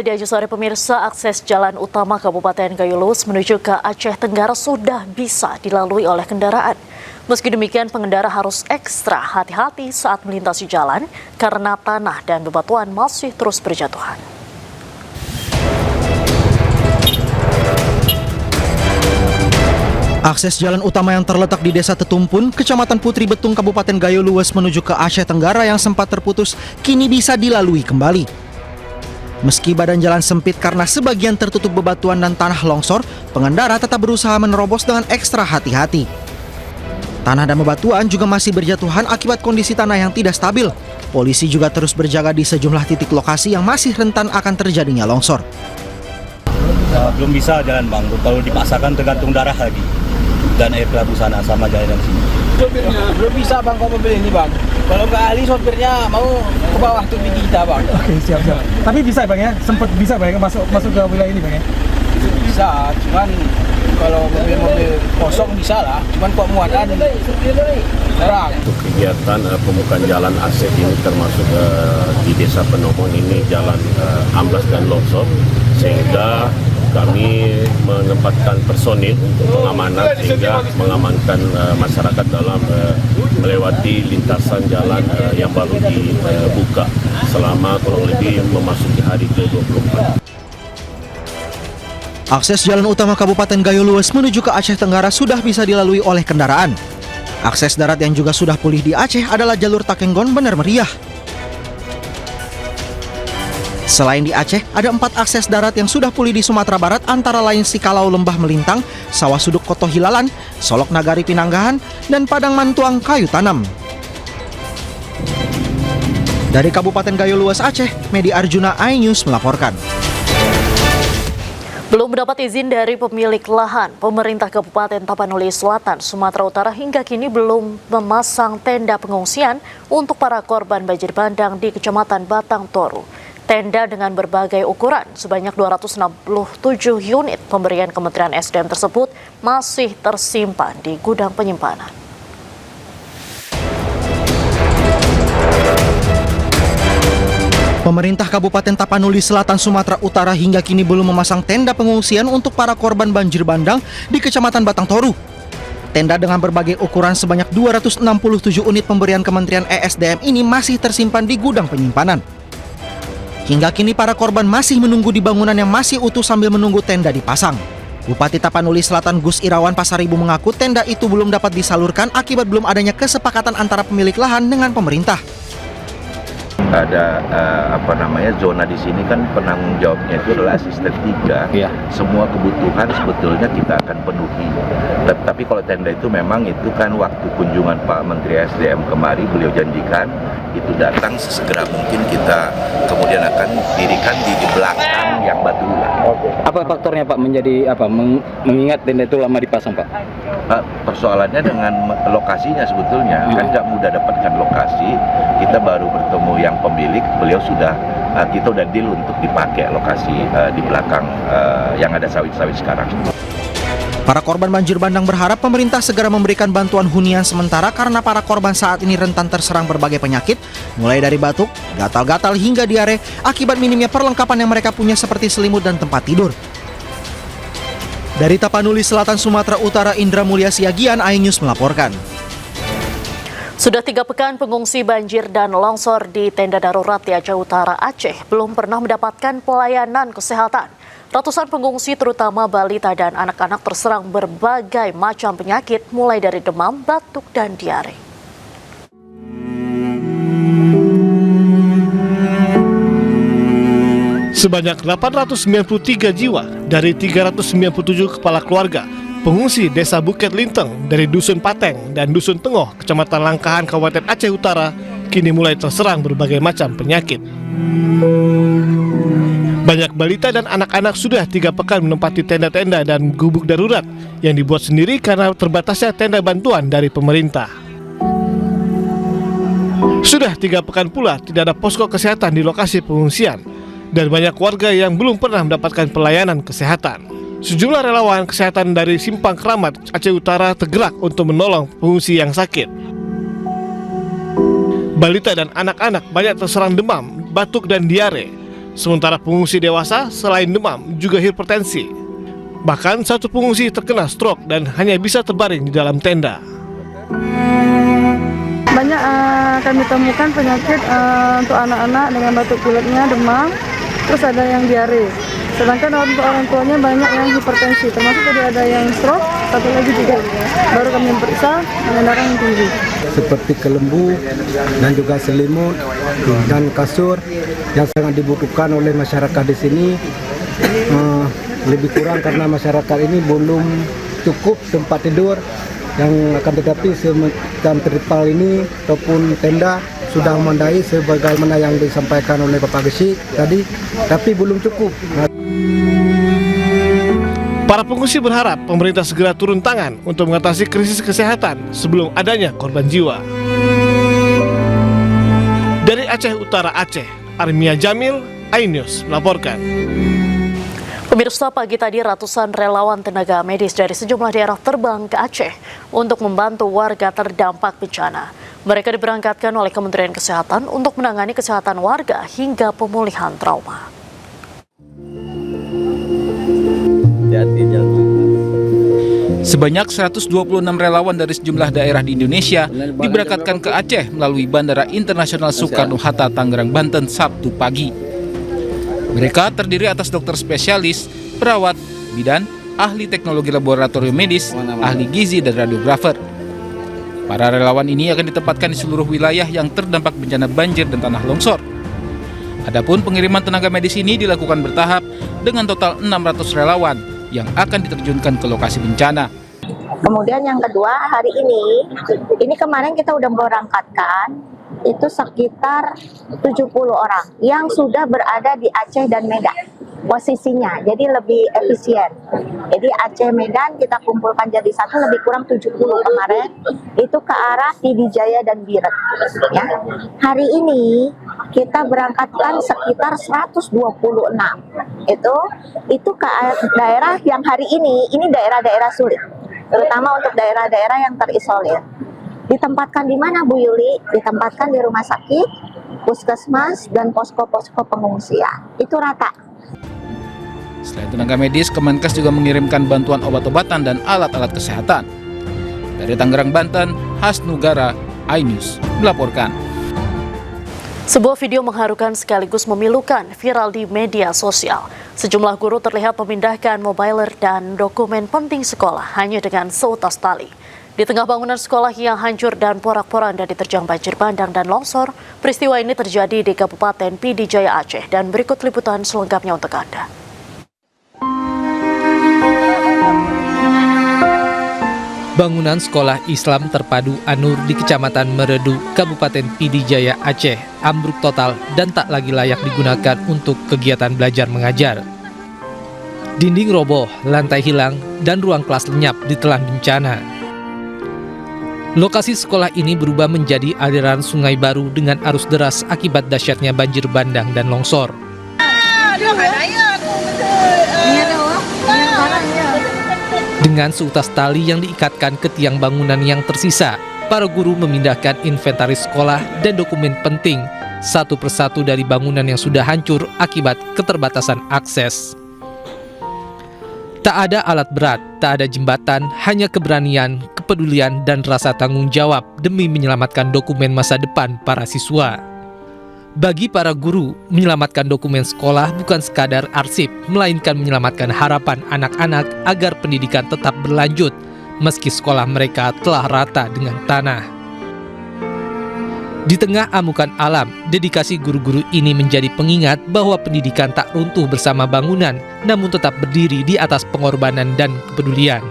kembali di Aceh Sore pemirsa, akses jalan utama Kabupaten Gayo Luwes menuju ke Aceh Tenggara sudah bisa dilalui oleh kendaraan. Meski demikian, pengendara harus ekstra hati-hati saat melintasi jalan karena tanah dan bebatuan masih terus berjatuhan. Akses jalan utama yang terletak di Desa Tetumpun, Kecamatan Putri Betung, Kabupaten Gayo Luwes menuju ke Aceh Tenggara yang sempat terputus, kini bisa dilalui kembali. Meski badan jalan sempit karena sebagian tertutup bebatuan dan tanah longsor, pengendara tetap berusaha menerobos dengan ekstra hati-hati. Tanah dan bebatuan juga masih berjatuhan akibat kondisi tanah yang tidak stabil. Polisi juga terus berjaga di sejumlah titik lokasi yang masih rentan akan terjadinya longsor. Belum bisa jalan bang, kalau dipaksakan tergantung darah lagi dan air kelabu sana sama jalan sini. Sopirnya belum bisa bang kalau mobil ini bang. Kalau nggak ahli sopirnya mau ke bawah tuh kita bang. Oke, siap. Tapi bisa bang ya, sempat bisa bang ya masuk ke wilayah ini bang ya? Bisa, cuman kalau mobil kosong bisa lah. Cuman kok muatan jarang. Untuk kegiatan pembukaan jalan akses ini termasuk di Desa Penomon ini jalan amblas dan longsor, sehingga kami menempatkan personil untuk pengamanan sehingga mengamankan masyarakat dalam melewati lintasan jalan yang baru dibuka selama kurang lebih memasuki hari ke-24. Akses jalan utama Kabupaten Gayo Luwes menuju ke Aceh Tenggara sudah bisa dilalui oleh kendaraan. Akses darat yang juga sudah pulih di Aceh adalah jalur Takenggon Bener Meriah. Selain di Aceh, ada 4 akses darat yang sudah pulih di Sumatera Barat, antara lain Sikalau Lembah Melintang, Sawah Suduk Koto Hilalan, Solok Nagari Pinanggahan, dan Padang Mantuang Kayu Tanam. Dari Kabupaten Gayo Luwes Aceh, Medi Arjuna, iNews melaporkan. Belum mendapat izin dari pemilik lahan, pemerintah Kabupaten Tapanuli Selatan, Sumatera Utara hingga kini belum memasang tenda pengungsian untuk para korban banjir bandang di Kecamatan Batang Toru. Tenda dengan berbagai ukuran sebanyak 267 unit pemberian Kementerian SDM tersebut masih tersimpan di gudang penyimpanan. Pemerintah Kabupaten Tapanuli Selatan, Sumatera Utara hingga kini belum memasang tenda pengungsian untuk para korban banjir bandang di Kecamatan Batang Toru. Tenda dengan berbagai ukuran sebanyak 267 unit pemberian Kementerian ESDM ini masih tersimpan di gudang penyimpanan. Hingga kini para korban masih menunggu di bangunan yang masih utuh sambil menunggu tenda dipasang. Bupati Tapanuli Selatan Gus Irawan Pasaribu mengaku tenda itu belum dapat disalurkan akibat belum adanya kesepakatan antara pemilik lahan dengan pemerintah. Ada zona di sini kan penanggung jawabnya itu adalah asisten 3. Iya. Semua kebutuhan sebetulnya kita akan penuhi. Tapi kalau tenda itu memang itu kan waktu kunjungan Pak Menteri SDM kemari beliau janjikan itu datang sesegera mungkin kita kemudian akan dirikan di belakang yang batu ulang. Apa faktornya Pak menjadi mengingat tenda itu lama dipasang Pak? Persoalannya dengan lokasinya sebetulnya kan nggak mudah dapatkan lokasi. Kita baru bertemu yang pemilik, kita udah deal untuk dipakai lokasi di belakang yang ada sawit-sawit sekarang. Para korban banjir bandang berharap pemerintah segera memberikan bantuan hunian sementara karena para korban saat ini rentan terserang berbagai penyakit, mulai dari batuk, gatal-gatal hingga diare akibat minimnya perlengkapan yang mereka punya seperti selimut dan tempat tidur. Dari Tapanuli Selatan, Sumatera Utara, Indra Mulya Siagian, iNews melaporkan. Sudah 3 pekan pengungsi banjir dan longsor di tenda darurat di Aceh Utara, Aceh belum pernah mendapatkan pelayanan kesehatan. Ratusan pengungsi terutama balita dan anak-anak terserang berbagai macam penyakit mulai dari demam, batuk, dan diare. Sebanyak 893 jiwa dari 397 kepala keluarga pengungsi Desa Bukit Linteng dari Dusun Pateng dan Dusun Tengoh, Kecamatan Langkahan, Kabupaten Aceh Utara, kini mulai terserang berbagai macam penyakit. Banyak balita dan anak-anak sudah 3 pekan menempati tenda-tenda dan gubuk darurat yang dibuat sendiri karena terbatasnya tenda bantuan dari pemerintah. Sudah 3 pekan pula tidak ada posko kesehatan di lokasi pengungsian dan banyak warga yang belum pernah mendapatkan pelayanan kesehatan. Sejumlah relawan kesehatan dari Simpang Keramat, Aceh Utara tergerak untuk menolong pengungsi yang sakit. Balita dan anak-anak banyak terserang demam, batuk, dan diare. Sementara pengungsi dewasa selain demam juga hipertensi. Bahkan satu pengungsi terkena stroke dan hanya bisa terbaring di dalam tenda. Banyak kami temukan penyakit untuk anak-anak dengan batuk pileknya, demam, terus ada yang diare. Sedangkan untuk orang tuanya banyak yang hipertensi, termasuk tadi ada yang stroke, satu lagi juga. Baru kami periksa dengan darah yang tinggi. Seperti kelembu dan juga selimut dan kasur yang sangat dibutuhkan oleh masyarakat di sini. Lebih kurang karena masyarakat ini belum cukup tempat tidur, yang akan tetapi semacam terpal ini ataupun tenda sudah memadai sebagaimana yang disampaikan oleh Bapak Gesik tadi, tapi belum cukup. Para pengungsi berharap pemerintah segera turun tangan untuk mengatasi krisis kesehatan sebelum adanya korban jiwa. Dari Aceh Utara Aceh, Armia Jamil, iNews melaporkan. Pemirsa, pagi tadi ratusan relawan tenaga medis dari sejumlah daerah terbang ke Aceh untuk membantu warga terdampak bencana. Mereka diberangkatkan oleh Kementerian Kesehatan untuk menangani kesehatan warga hingga pemulihan trauma. Sebanyak 126 relawan dari sejumlah daerah di Indonesia diberangkatkan ke Aceh melalui Bandara Internasional Soekarno-Hatta, Tangerang, Banten, Sabtu pagi. Mereka terdiri atas dokter spesialis, perawat, bidan, ahli teknologi laboratorium medis, ahli gizi, dan radiografer. Para relawan ini akan ditempatkan di seluruh wilayah yang terdampak bencana banjir dan tanah longsor. Adapun pengiriman tenaga medis ini dilakukan bertahap dengan total 600 relawan yang akan diterjunkan ke lokasi bencana. Kemudian yang kedua, hari ini kemarin kita udah berangkatkan itu sekitar 70 orang yang sudah berada di Aceh dan Medan posisinya, jadi lebih efisien. Jadi Aceh Medan kita kumpulkan jadi satu, lebih kurang 70 kemarin itu ke arah Pidijaya dan Biret ya. Hari ini kita berangkatkan sekitar 126 itu ke daerah yang hari ini daerah-daerah sulit, terutama untuk daerah-daerah yang terisolir. Ditempatkan di mana, Bu Yuli? Ditempatkan di rumah sakit, puskesmas, dan posko-posko pengungsian. Itu rata. Selain tenaga medis, Kemenkes juga mengirimkan bantuan obat-obatan dan alat-alat kesehatan. Dari Tangerang, Banten, Hasnugara, iNews melaporkan. Sebuah video mengharukan sekaligus memilukan viral di media sosial. Sejumlah guru terlihat memindahkan mobiler dan dokumen penting sekolah hanya dengan seutas tali. Di tengah bangunan sekolah yang hancur dan porak-poranda diterjang banjir bandang dan longsor, peristiwa ini terjadi di Kabupaten Pidijaya Aceh, dan berikut liputan selengkapnya untuk Anda. Bangunan Sekolah Islam Terpadu An-Nur di Kecamatan Meredu, Kabupaten Pidijaya Aceh, ambruk total dan tak lagi layak digunakan untuk kegiatan belajar mengajar. Dinding roboh, lantai hilang, dan ruang kelas lenyap ditelan bencana. Lokasi sekolah ini berubah menjadi aliran sungai baru dengan arus deras akibat dahsyatnya banjir bandang dan longsor. Dengan seutas tali yang diikatkan ke tiang bangunan yang tersisa, para guru memindahkan inventaris sekolah dan dokumen penting satu persatu dari bangunan yang sudah hancur akibat keterbatasan akses. Tak ada alat berat, tak ada jembatan, hanya keberanian, kepedulian, dan rasa tanggung jawab demi menyelamatkan dokumen masa depan para siswa. Bagi para guru, menyelamatkan dokumen sekolah bukan sekadar arsip, melainkan menyelamatkan harapan anak-anak agar pendidikan tetap berlanjut, meski sekolah mereka telah rata dengan tanah. Di tengah amukan alam, dedikasi guru-guru ini menjadi pengingat bahwa pendidikan tak runtuh bersama bangunan, namun tetap berdiri di atas pengorbanan dan kepedulian.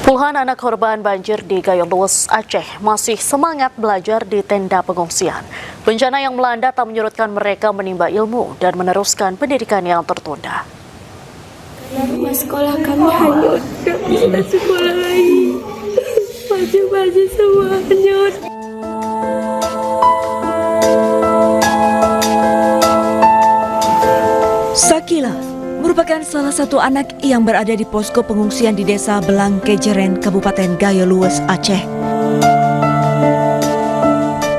Puluhan anak korban banjir di Gayo Luwes, Aceh masih semangat belajar di tenda pengungsian. Bencana yang melanda tak menyurutkan mereka menimba ilmu dan meneruskan pendidikan yang tertunda. Rumah sekolah kami hanyut, tak bisa sekolah lagi. Baju-baju semua hanyut. Sakila merupakan salah satu anak yang berada di posko pengungsian di Desa Belang Kejeren, Kabupaten Gayo Luwes, Aceh.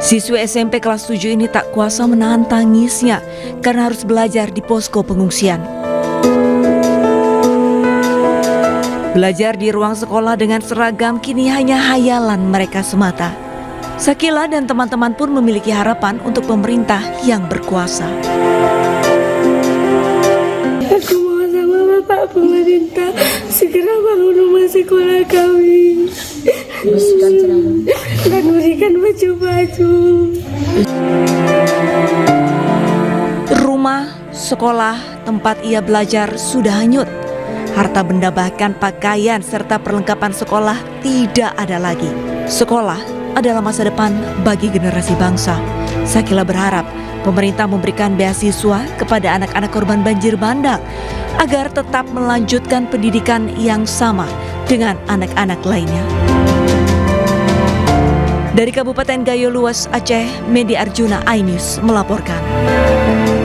Siswi SMP kelas 7 ini tak kuasa menahan tangisnya karena harus belajar di posko pengungsian. Belajar di ruang sekolah dengan seragam kini hanya hayalan mereka semata. Sakila dan teman-teman pun memiliki harapan untuk pemerintah yang berkuasa. Aku mohon sama Bapak pemerintah segera bangun rumah sekolah kami dan berikan baju-baju. Rumah, sekolah, tempat ia belajar sudah hanyut. Harta benda bahkan pakaian serta perlengkapan sekolah tidak ada lagi. Sekolah adalah masa depan bagi generasi bangsa. Sakila berharap pemerintah memberikan beasiswa kepada anak-anak korban banjir bandang agar tetap melanjutkan pendidikan yang sama dengan anak-anak lainnya. Dari Kabupaten Gayo Luas, Aceh, Medi Arjuna, iNews melaporkan.